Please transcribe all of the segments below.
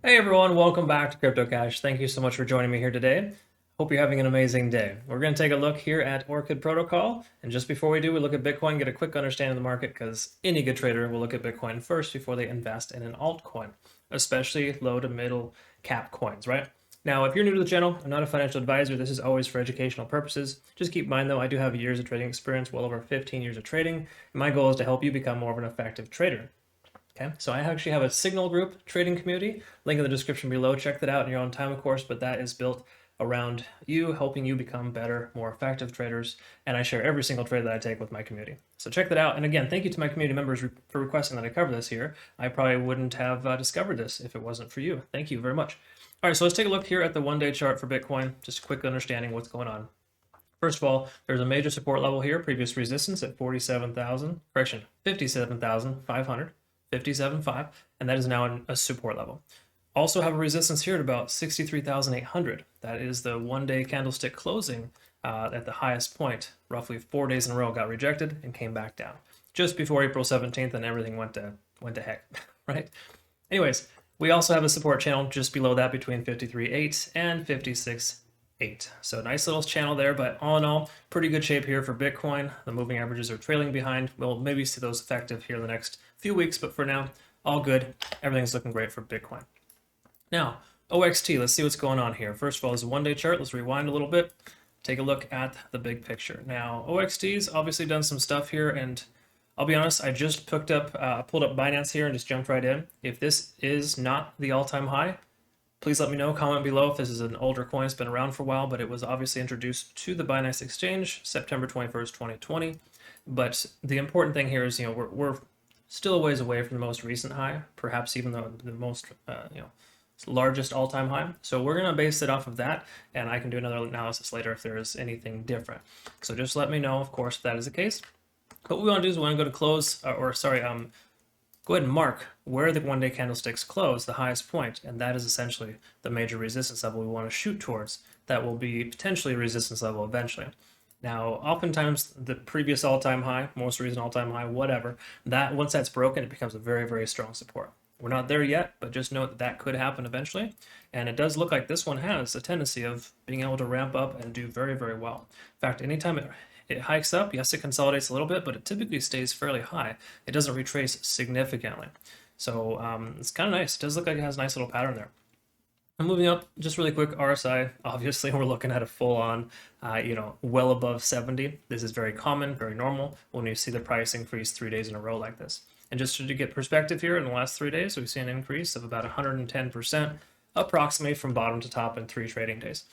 Hey everyone, welcome back to CryptoCache. Thank you so much for joining me here today. Hope you're having an amazing day. We're going to take a look here at Orchid protocol, and just before we do, we look at Bitcoin, get a quick understanding of the market, because any good trader will look at Bitcoin first before they invest in an altcoin, especially low to middle cap coins, right? Now, if you're new to the channel, I'm not a financial advisor. This is always for educational purposes. Just keep in mind though, I do have years of trading experience, well over 15 years of trading, and my goal is to help you become more of an effective trader. Okay, so I actually have a Signal group trading community, link in the description below. Check that out in your own time, of course, but that is built around you, helping you become better, more effective traders. And I share every single trade that I take with my community. So check that out. And again, thank you to my community members for requesting that I cover this here. I probably wouldn't have discovered this if it wasn't for you. Thank you very much. All right, so let's take a look here at the one-day chart for Bitcoin, just a quick understanding what's going on. First of all, there's a major support level here, previous resistance at 57,500. 57.5, and that is now a support level. Also have a resistance here at about 63,800. That is the one-day candlestick closing at the highest point, roughly 4 days in a row, got rejected and came back down just before April 17th, and everything went to heck, right? Anyways, we also have a support channel just below that between 53.8 and 56.8. So nice little channel there, but all in all, pretty good shape here for Bitcoin. The moving averages are trailing behind. We'll maybe see those effective here in the next few weeks, but for now, all good. Everything's looking great for Bitcoin. Now, OXT, let's see what's going on here. First of all, it's a one-day chart. Let's rewind a little bit. Take a look at the big picture. Now, OXT's obviously done some stuff here, and I'll be honest, I just pulled up Binance here and just jumped right in. If this is not the all-time high, please let me know, comment below if this is an older coin. It's been around for a while, but it was obviously introduced to the Binance exchange September 21st, 2020. But the important thing here is, we're still a ways away from the most recent high, perhaps even the most, largest all-time high. So we're going to base it off of that, and I can do another analysis later if there is anything different. So just let me know, of course, if that is the case. But what we want to do is we want to go to close, go ahead and mark where the one-day candlesticks close, the highest point, and that is essentially the major resistance level we want to shoot towards. That will be potentially a resistance level eventually. Now, oftentimes the previous all-time high, most recent all-time high, whatever, that once that's broken, it becomes a very, very strong support. We're not there yet, but just note that that could happen eventually. And it does look like this one has a tendency of being able to ramp up and do very, very well. In fact, anytime it hikes up, yes, it consolidates a little bit, but it typically stays fairly high. It doesn't retrace significantly. So it's kind of nice. It does look like it has a nice little pattern there. And moving up, just really quick, RSI, obviously we're looking at a full-on, well above 70. This is very common, very normal when you see the price increase 3 days in a row like this. And just to get perspective here, in the last 3 days, we've seen an increase of about 110%, approximately from bottom to top in 3 trading days.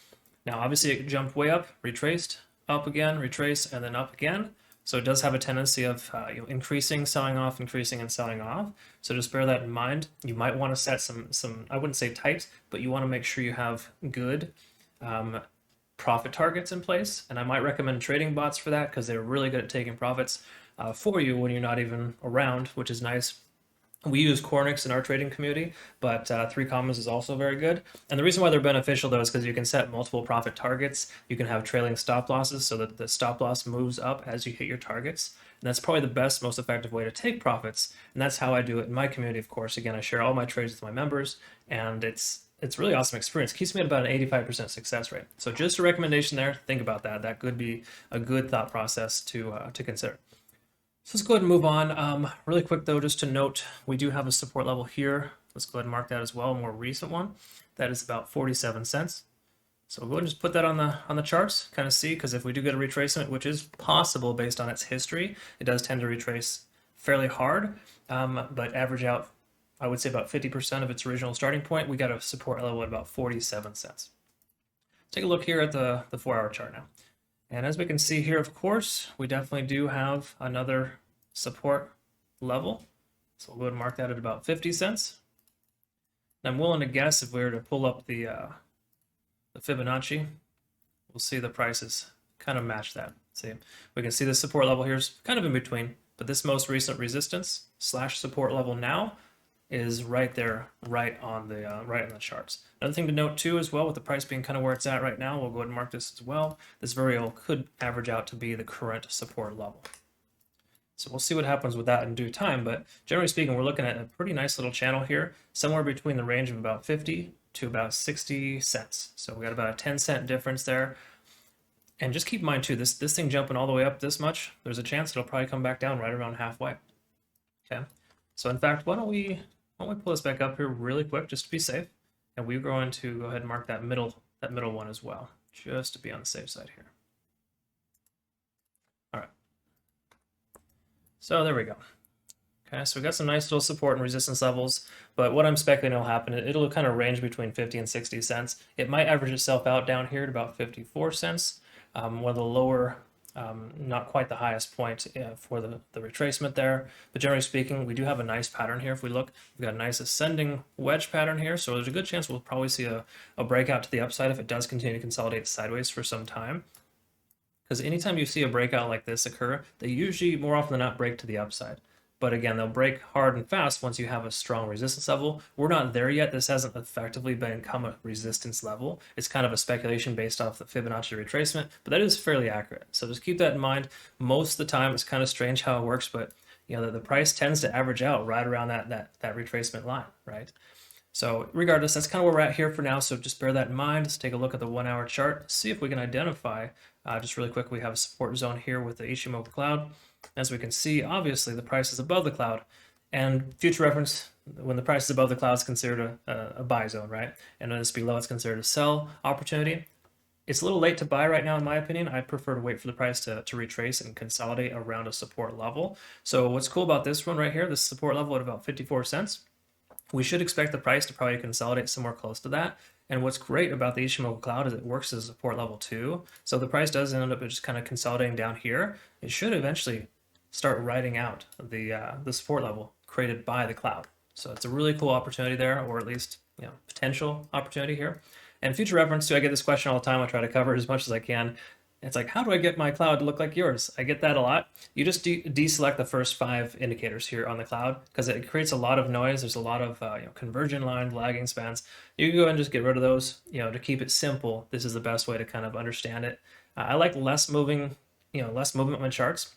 Now, obviously it jumped way up, retraced, up again, retrace, and then up again. So it does have a tendency of increasing, selling off, increasing, and selling off. So just bear that in mind. You might want to set some I wouldn't say tight, but you want to make sure you have good profit targets in place. And I might recommend trading bots for that because they're really good at taking profits for you when you're not even around, which is nice. We use Cornix in our trading community, but 3 commas is also very good. And the reason why they're beneficial, though, is because you can set multiple profit targets. You can have trailing stop losses so that the stop loss moves up as you hit your targets. And that's probably the best, most effective way to take profits. And that's how I do it in my community, of course. Again, I share all my trades with my members, and it's really awesome experience. It keeps me at about an 85% success rate. So just a recommendation there. Think about that. That could be a good thought process to consider. So let's go ahead and move on. Really quick though, just to note, we do have a support level here. Let's go ahead and mark that as well, a more recent one. That is about 47 cents. So we'll go ahead and just put that on the charts, kind of see, because if we do get a retracement, which is possible based on its history, it does tend to retrace fairly hard, but average out, I would say about 50% of its original starting point. We got a support level at about 47 cents. Take a look here at the 4-hour chart now. And as we can see here, of course, we definitely do have another support level. So we'll go ahead and mark that at about 50 cents. And I'm willing to guess if we were to pull up the Fibonacci, we'll see the prices kind of match that. See, we can see the support level here is kind of in between, but this most recent resistance / support level now is right there, right on the charts. Another thing to note too, as well, with the price being kind of where it's at right now, we'll go ahead and mark this as well. This variable could average out to be the current support level. So we'll see what happens with that in due time. But generally speaking, we're looking at a pretty nice little channel here, somewhere between the range of about 50 to about 60 cents. So we got about a 10-cent difference there. And just keep in mind too, this thing jumping all the way up this much, there's a chance it'll probably come back down right around halfway. Okay. So in fact, why don't we pull this back up here really quick just to be safe, and we're going to go ahead and mark that middle one as well, just to be on the safe side here. All right. So there we go. Okay, so we got some nice little support and resistance levels, but what I'm speculating will happen, it'll kind of range between 50 and 60 cents. It might average itself out down here at about 54 cents. One of the lower, not quite the highest point for the retracement there, but generally speaking, we do have a nice pattern here. If we look, we've got a nice ascending wedge pattern here, so there's a good chance we'll probably see a breakout to the upside if it does continue to consolidate sideways for some time. Because anytime you see a breakout like this occur, they usually more often than not break to the upside. But again, they'll break hard and fast once you have a strong resistance level. We're not there yet. This hasn't effectively become a resistance level. It's kind of a speculation based off the Fibonacci retracement, but that is fairly accurate. So just keep that in mind. Most of the time, it's kind of strange how it works, but you know the price tends to average out right around that retracement line, right? So regardless, that's kind of where we're at here for now. So just bear that in mind. Let's take a look at the 1 hour chart, see if we can identify, just really quick, we have a support zone here with the Ichimoku cloud. As we can see, obviously the price is above the cloud, and future reference, when the price is above the cloud, it's considered a buy zone, right? And when it's below, it's considered a sell opportunity. It's a little late to buy right now, in my opinion. I prefer to wait for the price to retrace and consolidate around a support level. So what's cool about this one right here, this support level at about 54 cents, we should expect the price to probably consolidate somewhere close to that. And what's great about the Ichimoku cloud is it works as a support level too. So the price does end up just kind of consolidating down here. It should eventually start writing out the support level created by the cloud. So it's a really cool opportunity there, or at least potential opportunity here. And future reference too, I get this question all the time. I try to cover it as much as I can. It's like, how do I get my cloud to look like yours? I get that a lot. You just deselect the first 5 indicators here on the cloud because it creates a lot of noise. There's a lot of conversion lines, lagging spans. You can go ahead and just get rid of those. To keep it simple, this is the best way to kind of understand it. I like less movement on my charts.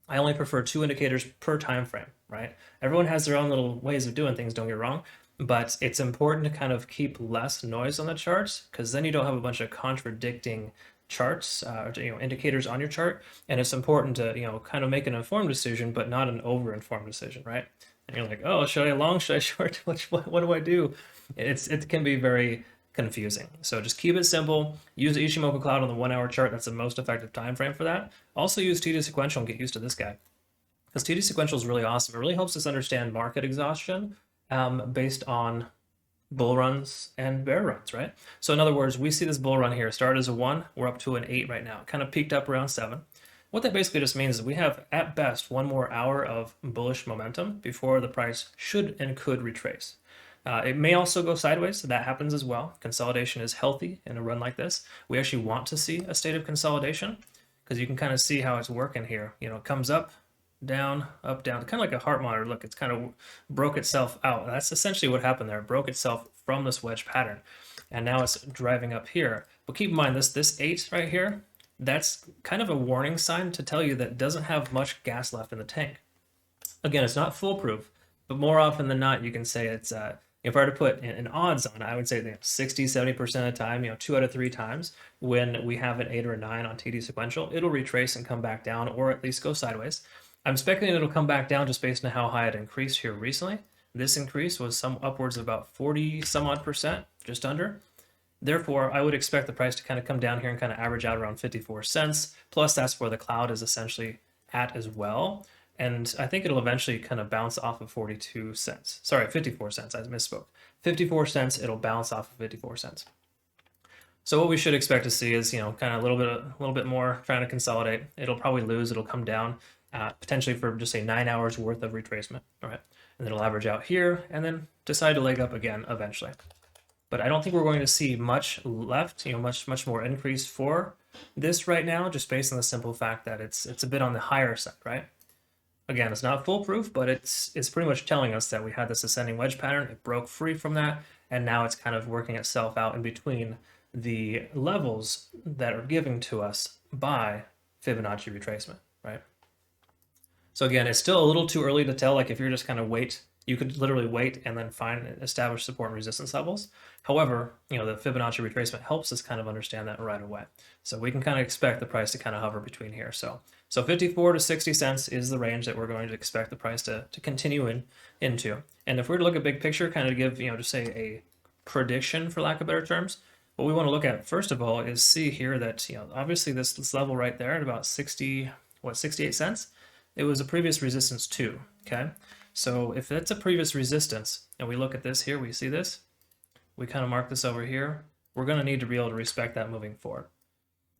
I only prefer 2 indicators per time frame, right? Everyone has their own little ways of doing things, don't get me wrong, but it's important to kind of keep less noise on the charts because then you don't have a bunch of contradicting charts indicators on your chart, and it's important to kind of make an informed decision but not an over-informed decision, right? And you're like, oh, should I long, should I short, what do I do? It can be very confusing. So just keep it simple. Use the Ichimoku cloud on the 1 hour chart. That's the most effective time frame for that. Also use TD sequential and get used to this guy, because TD sequential is really awesome. It really helps us understand market exhaustion based on bull runs and bear runs, right? So in other words, we see this bull run here start as a 1, we're up to an 8 right now, kind of peaked up around 7. What that basically just means is we have at best 1 more hour of bullish momentum before the price should and could retrace. It may also go sideways, so that happens as well. Consolidation is healthy in a run like this. We actually want to see a state of consolidation because you can kind of see how it's working here. It comes up, down, kind of like a heart monitor. Look, it's kind of broke itself out. That's essentially what happened there. It broke itself from this wedge pattern, and now it's driving up here. But keep in mind this 8 right here, that's kind of a warning sign to tell you that it doesn't have much gas left in the tank. Again, it's not foolproof, but more often than not, you can say it's if I were to put an odds on it, I would say 60, 70% of the time, 2 out of 3 times, when we have an 8 or a 9 on TD sequential, it'll retrace and come back down, or at least go sideways. I'm speculating it'll come back down just based on how high it increased here recently. This increase was some upwards of about 40 some odd percent, just under. Therefore, I would expect the price to kind of come down here and kind of average out around 54 cents. Plus, that's where the cloud is essentially at as well. And I think it'll eventually kind of bounce off of 42 cents. Sorry, 54 cents, I misspoke. 54 cents, it'll bounce off of 54 cents. So what we should expect to see is, kind of a little bit more trying to consolidate. It'll probably lose, it'll come down, potentially for just say 9 hours worth of retracement, all right? And then it'll average out here and then decide to leg up again eventually. But I don't think we're going to see much left, much more increase for this right now, just based on the simple fact that it's a bit on the higher side, right? Again, it's not foolproof, but it's pretty much telling us that we had this ascending wedge pattern. It broke free from that, and now it's kind of working itself out in between the levels that are given to us by Fibonacci retracement, right? So again, it's still a little too early to tell. Like if you're just kind of wait, you could literally wait and then establish support and resistance levels. However, the Fibonacci retracement helps us kind of understand that right away. So we can kind of expect the price to kind of hover between here. So 54 to 60 cents is the range that we're going to expect the price to continue into. And if we were to look at big picture, kind of give, just say a prediction for lack of better terms, what we want to look at first of all is see here that, obviously this level right there at about 68 cents, it was a previous resistance too, okay? So if that's a previous resistance, and we look at this here, we see this, we kind of mark this over here, we're going to need to be able to respect that moving forward.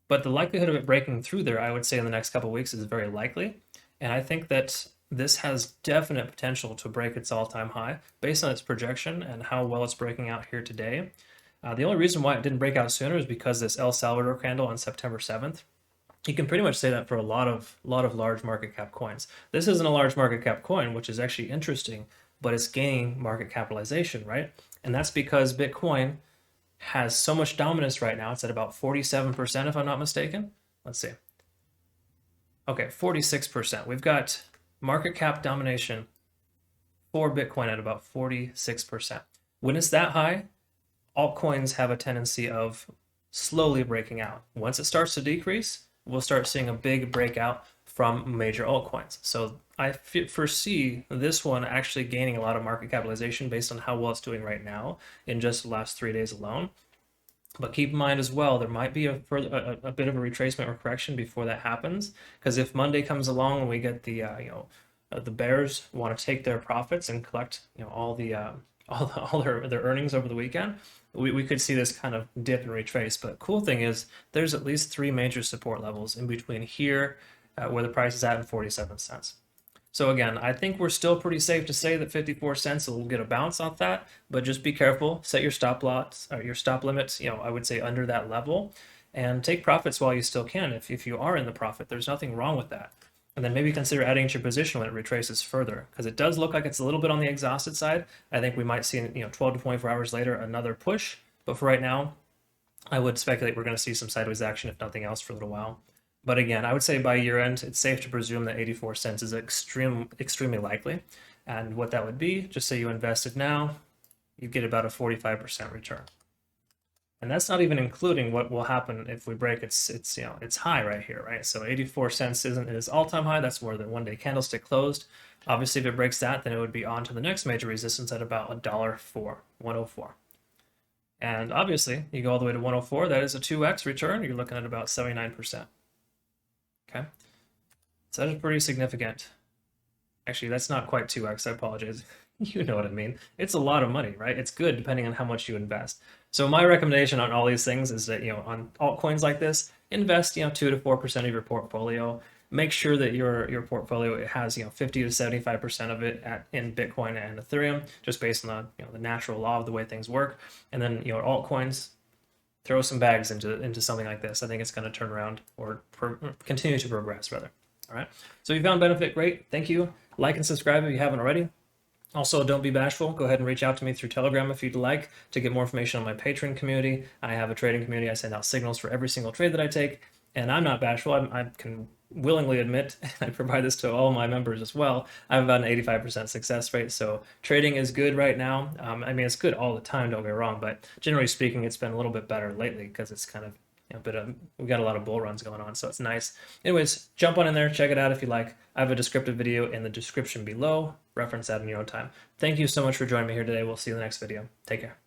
But the likelihood of it breaking through there, I would say in the next couple of weeks is very likely. And I think that this has definite potential to break its all-time high based on its projection and how well it's breaking out here today. The only reason why it didn't break out sooner is because this El Salvador candle on September 7th. You can pretty much say that for a lot of large market cap coins. This isn't a large market cap coin, which is actually interesting, but it's gaining market capitalization, right? And that's because Bitcoin has so much dominance right now. It's at about 47%, if I'm not mistaken. Let's see. Okay, 46%. We've got market cap domination for Bitcoin at about 46%. When it's that high, altcoins have a tendency of slowly breaking out. Once it starts to decrease, we'll start seeing a big breakout from major altcoins. So I foresee this one actually gaining a lot of market capitalization based on how well it's doing right now in just the last 3 days alone. But keep in mind as well, there might be a bit of a retracement or correction before that happens. Because if Monday comes along and we get the the bears want to take their profits and collect all their earnings over the weekend, we could see this kind of dip and retrace. But cool thing is there's at least 3 major support levels in between here where the price is at and 47 cents. So again, I think we're still pretty safe to say that 54 cents will get a bounce off that, but just be careful, set your stop loss or your stop limits, I would say under that level, and take profits while you still can. If you are in the profit, there's nothing wrong with that. And then maybe consider adding to your position when it retraces further, because it does look like it's a little bit on the exhausted side. I think we might see, 12 to 24 hours later, another push. But for right now, I would speculate we're going to see some sideways action, if nothing else, for a little while. But again, I would say by year end, it's safe to presume that 84 cents is extremely likely. And what that would be, just say you invested now, you get about a 45% return. And that's not even including what will happen if we break its high right here, right? So 84 cents isn't its all-time high. That's where the one-day candlestick closed. Obviously, if it breaks that, then it would be on to the next major resistance at about $1.04. And obviously, you go all the way to 104. That is a 2x return. You're looking at about 79%. Okay, so that is pretty significant. Actually, that's not quite 2x. I apologize. You know what I mean. It's a lot of money, right? It's good depending on how much you invest. So my recommendation on all these things is that, on altcoins like this, invest, 2 to 4% of your portfolio. Make sure that your portfolio has, 50 to 75% of it in Bitcoin and Ethereum, just based on the natural law of the way things work. And then, altcoins, throw some bags into something like this. I think it's going to turn around or continue to progress, rather. All right. So if you found benefit, great. Thank you. Like and subscribe if you haven't already. Also, don't be bashful. Go ahead and reach out to me through Telegram if you'd like to get more information on my Patreon community. I have a trading community. I send out signals for every single trade that I take. And I'm not bashful. I can willingly admit, I provide this to all my members as well, I have about an 85% success rate. So trading is good right now. I mean, it's good all the time, don't get me wrong, but generally speaking, it's been a little bit better lately because it's kind of we got a lot of bull runs going on, so it's nice. Anyways, jump on in there, check it out if you like. I have a descriptive video in the description below. Reference that in your own time. Thank you so much for joining me here today. We'll see you in the next video. Take care.